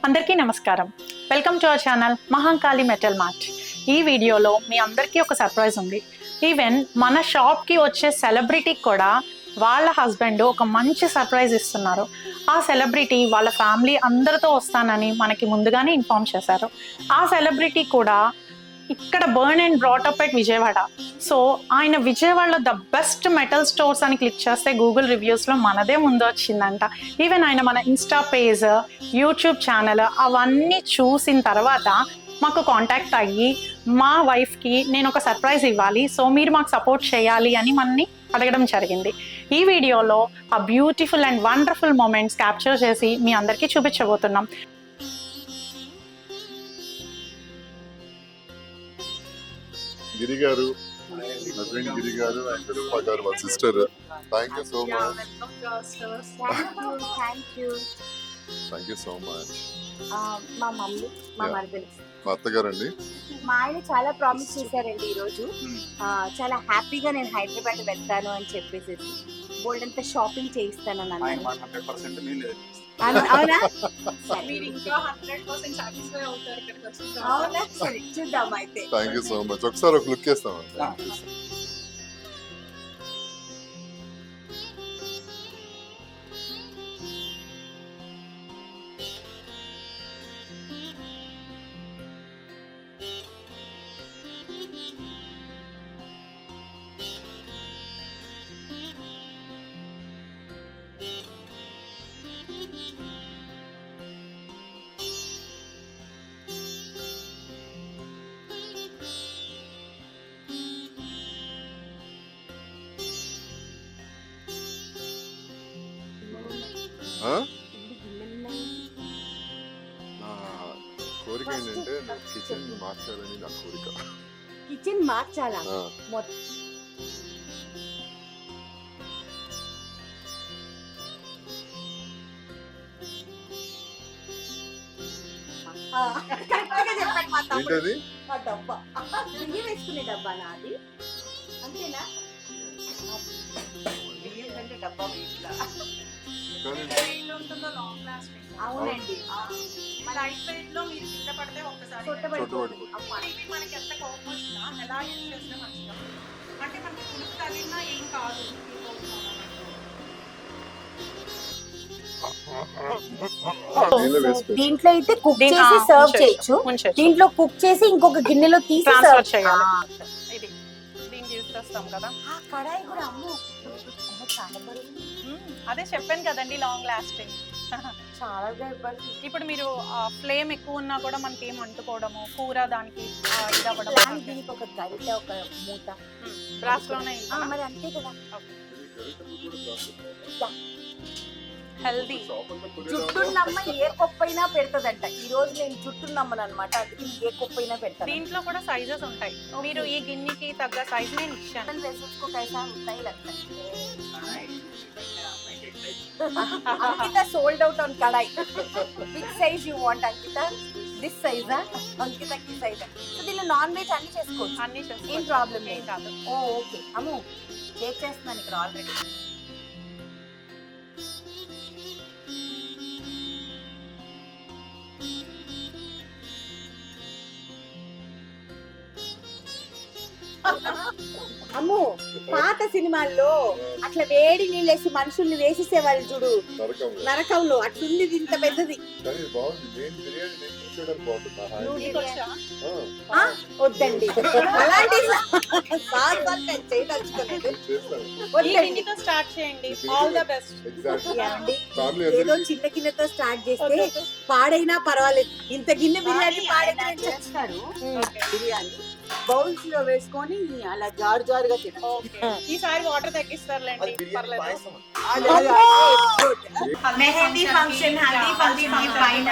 అందరికీ నమస్కారం. Welcome to our channel Mahakali metal mart. ఈ వీడియోలో మీ అందరికీ ఒక సర్ప్రైజ్ ఉంది. ఈవెన్ మన షాప్కి వచ్చే సెలబ్రిటీకి కూడా వాళ్ళ హస్బెండ్ ఒక మంచి సర్ప్రైజ్ ఇస్తున్నారు. ఆ సెలబ్రిటీ వాళ్ళ ఫ్యామిలీ అందరితో వస్తానని మనకి ముందుగానే ఇన్ఫార్మ్ చేశారు. ఆ సెలబ్రిటీ కూడా ఇక్కడ burn and brought up at Vijayawada. So ఆయన విజయవాడలో ద బెస్ట్ మెటల్ స్టోర్స్ అని క్లిక్ చేస్తే గూగుల్ రివ్యూస్లో మనదే ముందు వచ్చిందంట. ఈవెన్ ఆయన మన ఇన్స్టా పేజ్, యూట్యూబ్ ఛానల్ అవన్నీ చూసిన తర్వాత మాకు కాంటాక్ట్ అయ్యి మా వైఫ్కి నేను ఒక సర్ప్రైజ్ ఇవ్వాలి, సో మీరు మాకు సపోర్ట్ చేయాలి అని మనని అడగడం జరిగింది. ఈ వీడియోలో ఆ beautiful and wonderful moments capture చేసి మీ అందరికీ చూపించబోతున్నాం. గిరి గారు, హస్బెండ్ గిరి గారు అండ్ రూపా గారు వాళ్ళ sister. Thank you so much. Thank you so much. మా మమ్మీ, మా మరదలు, మా అత్తగారండి. మా ఆయన చాలా ప్రామిస్ చేశారండి ఈరోజు. చాలా హ్యాపీగా నేను హైదరాబాద్ వెళ్తాను అని చెప్పేసి బోల్డ్ అంతా షాపింగ్ చేయిస్తానని అన్నాను. అవునా? అవునా, సరే చూద్దాం అయితే. Thank you so much. ఒకసారి ఒక లుక్ వేస్తామండి. నా కోరిక ఏంటంటే కిచెన్ మార్చాలని నా కోరిక. కిచెన్ మార్చాలా? ఏంటది? డబ్బా, బియ్యం వేసుకునే డబ్బా నాది, అంతేనా? బియ్యం కంటే డబ్బా వీటిలో. అవునండి, లైట్ వెయిట్ లో మీరు కింద పడితే ఒక్కసారి మనకి ఎంత కోపం వచ్చినా ఎలా యూజ్ చేసినా మంచిగా, అంటే మనకి పులుపు తగిలినా ఏం కాదు. దీంట్లో అయితే కుక్ చేసి సర్వ్ చేయొచ్చు. దీంట్లో కుక్ చేసి ఇంకొక గిన్నెలో తీసి ట్రాన్స్ఫర్ చేయాలి. ఇది దీన్ని యూజ్ చేస్తాం కదా. కడాయి కూడా అమ్మో చాలా బరువు. అదే చెప్పాను కదండి, లాంగ్ లాస్టింగ్. చాలా ఇప్పుడు మీరు ఫ్లేమ్ ఎక్కువ ఉన్నా కూడా మనకి ఏం అంటుకోవడము, కూర దానికి దీనికి ఒక గరిట, ఒక మూత బ్రాస్ లోనే మరి అంతే కదా. హెల్దీ. జుట్టున్నమ్మ ఏ కొప్పైనా పెడతదంట. ఈ రోజు నేను జుట్టున్నమ్మను అనమాట, అందుకే ఏ కొప్పైనా పెడతాను. దీంట్లో కూడా సైజెస్ ఉంటాయి. మీరు ఈ గిన్నెకి తగ్గ సైజ్ నేను ఇచ్చాను. Ankita sold out on kadai. Big size you want Ankita? This సైజా? అంకితకి సైజ్. సో దీనిలో నాన్ వెజ్ అన్ని చేసుకోవచ్చు. అన్ని చేసుకోవచ్చు, ఏం ప్రాబ్లం ఏం కాదు. ఓకే అమ్ము, టేక్ చేస్తున్నాను ఇక్కడ ఆల్రెడీ. అమ్ము, పాత సినిమాల్లో అట్లా వేడి నీళ్ళేసి మనుషుల్ని వేసేసేవాళ్ళు చూడు, నరకంలో అట్లుంది. ఇంత పెద్దది వద్దండి, అలాంటి స్టార్ట్ చేయండి. All the best. ఏదో చిన్న గిన్నెతో స్టార్ట్ చేస్తే పాడైనా పర్వాలేదు. ఇంత గిన్నె బిర్యానీ పాడైనా చేస్తారు. బిర్యానీ బౌల్స్ లో వేసుకొని అలా జారు జారుగా తినాలి. ఈసారి వాటర్ తగ్గిస్తారులేండి, పర్లేదు. మెహందీ ఫంక్షన్, హల్దీ ఫంక్షన్ పైన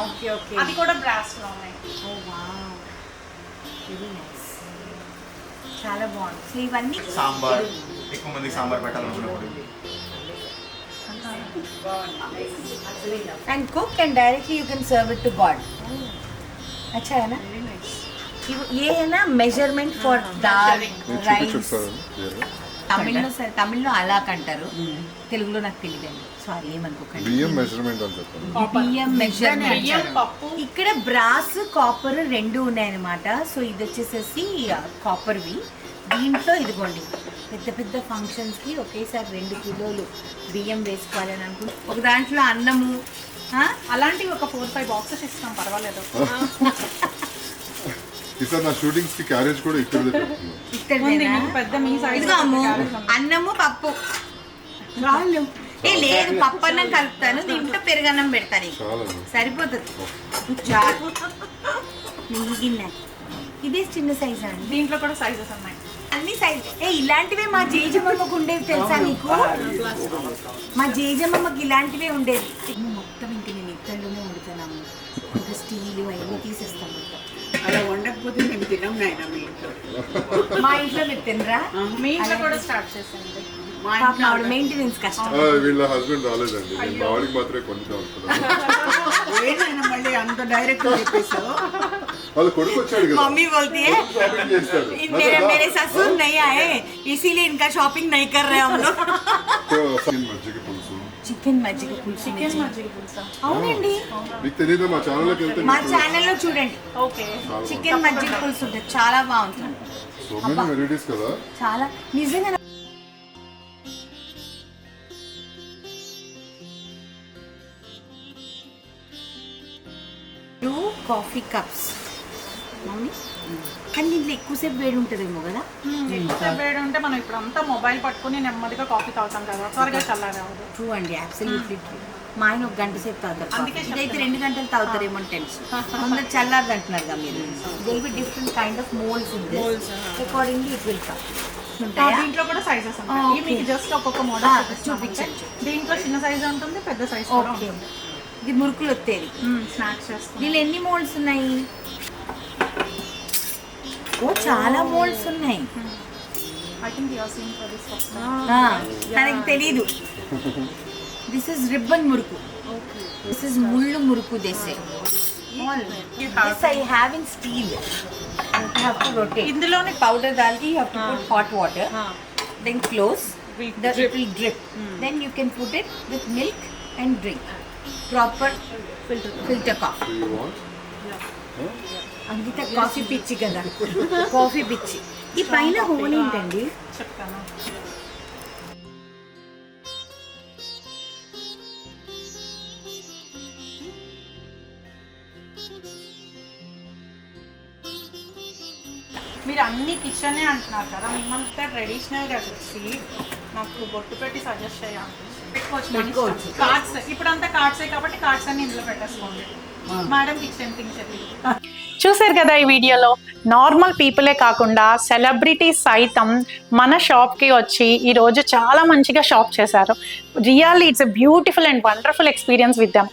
ఓకే ఓకే, అది కూడా బ్రాస్ లో ఉన్నాయి. వెరీ నైస్, చాలా బాగుంది. సో ఇవన్నీ సాంబార్, ఎక్కువ మంది sambar పెట్టాలనుకున్నప్పుడు and cook and directly you can serve it to God. अच्छा है ना? ये है ना measurement for dal, rice. తమిళ్లో అలాక్ అంటారు, తెలుగులో నాకు తెలియదండి. సారీ ఏమనుకోకండి. బియ్యం మెజర్మెంట్ అని చెప్పండి. బియ్యం మెజర్మెంట్. బియ్యం, పప్పు. ఇక్కడ బ్రాస్ కాపర్ రెండు ఉన్నాయన్నమాట. సో ఇది వచ్చేసేసి కాపర్వి. దీంట్లో ఇదిగోండి పెద్ద పెద్ద ఫంక్షన్స్కి ఒకేసారి 2 కిలోలు బియ్యం వేసుకోవాలని అనుకుంటే ఒక దాంట్లో అన్నము అలాంటివి ఒక 4-5 బాక్సెస్ ఇస్తాం, పర్వాలేదు. ఈసారి నా షూటింగ్స్ కి క్యారేజ్ కూడా ఇక్కడే పెట్టుకున్నాను. ఉంది, మీకు పెద్ద మీ size ఇదిగో అమ్ము, carrot ఉంది. అన్నము పప్పు చాలు. లేదు పప్పు అన్నం కలుపుతాను, దీంట్లో పెరుగన్నం పెడతాను, చాలా సరిపోతుంది. చాలు. నెయ్యి గిన్నె ఇదే చిన్న సైజ్ అండి. దీంట్లో కూడా సైజెస్ ఉన్నాయి. అన్ని సైజ్ ఇలాంటివే మా జేజమ్మకి ఉండేవి తెలుసా నీకు? మా జేజమ్మకి ఇలాంటివే ఉండేది. మొత్తం ఇంక నేను ఇత్తడిలోనే వండుతున్నాము. ఇంకా స్టీల్ అవన్నీ తీసేస్తాము. అలా వండకపోతే మేము తినం నాయన మీ ఇంట్లో. మా ఇంట్లో మీరు తినరా? మీ ఇంట్లో కూడా స్టార్ట్ చేసింది. మా పాపం ఇంట్లో ఆవిడ మెయింటెనెన్స్ కష్టం. వీళ్ళ హస్బెండ్ రాలేదండి, నేను మా వాడికి మాత్రమే కొన్ని అనుకున్నాను. ఏదైనా మళ్ళీ అంత డైరెక్ట్ చెప్పేసావు. వాళ్ళ కొడుకు వచ్చాడు కదా, मम्मी बोलती है షాపింగ్ చేస్తాడు. मेरे ससुर नहीं आए इसीलिए इनका शॉपिंग नहीं कर रहे हम लोग. మజ్జిగ పులుసు. చికెన్ మజ్జిగ పులుసు. చికెన్ మజ్జిగ పులుసా? అవునండి, మీకు తెలియదా? మా ఛానల్లోకి వెళ్తే మా ఛానల్లో చూడండి. ఓకే. చికెన్ మజ్జిగ పులుసు ఉంటుంది, చాలా బాగుంటుంది. సో మెనీ వెరైటీస్ కదా. చాలా నిజంగా. 2 కాఫీ కప్స్ మమ్మీ. కానీ దీంట్లో ఎక్కువసేపు వేడి ఉంటుందేమో కదా. ఎక్కువసేపు వేడి ఉంటే మనం ఇప్పుడు అంతా మొబైల్ పట్టుకుని నెమ్మదిగా కాఫీ తాగుతాం కదా, త్వరగా చల్లారవదు. ట్రూ అండి, అబ్సల్యూట్లీ ట్రూ. మా ఆయన 1 గంట సేపు తాగుతారు. అందుకే ఇదైతే 2 గంటలు తాగుతారేమో అని టెన్షన్. కొందరు చల్లారదు అంటున్నారు మీరు. They be different kind of moulds in this. Accordingly it will come. ఉంటాయా? దీంట్లో కూడా సైజెస్ ఉంటాయి. Okay. మీకు జస్ట్ ఒక్కొక్క మోడల్ చూపించండి. దీంట్లో చిన్న సైజ్ ఉంటుంది, పెద్ద సైజ్ కూడా ఓకే, ఉంటుంది. ఇది మురుకులు వచ్చేది. స్నాక్స్ చేస్తాం. దీనిలో ఎన్ని మోల్డ్స్ ఉన్నాయి? ఓ చాలా మోల్డ్స్ ఉన్నాయి. I think you are seeing for this first. తనకి తెలీదు. This is ribbon murukku. This is ముళ్ళు murukku. This I have in steel. You have to rotate. ఇందులోనే Powder dalki, you have to put hot water. Then close. It will drip. Then you can put it with milk and drink. Proper filter coffee. Do you want? Ankita coffee పిచ్చి కదా, coffee పిచ్చి. ఈ పైన whole ఏంటండి? చెప్తాను. మీరు అన్ని కిచెనే అంటున్నారు కదా, మిమ్మల్ని ట్రెడిషనల్గా వచ్చి నాకు బొట్టు పెట్టి సజెస్ట్ పెట్టుకోవచ్చు. కార్డ్స్ ఇప్పుడంతా కార్డ్సే కాబట్టి కార్డ్స్ అన్ని ఇందులో పెట్టేసుకోండి. మేడం కిచెన్ థింగ్స్ చెప్పి చూసారు కదా ఈ వీడియోలో. నార్మల్ పీపులే కాకుండా సెలబ్రిటీస్ సైతం మన షాప్కి వచ్చి ఈరోజు చాలా మంచిగా షాప్ చేశారు. Really it's a beautiful and wonderful experience with them.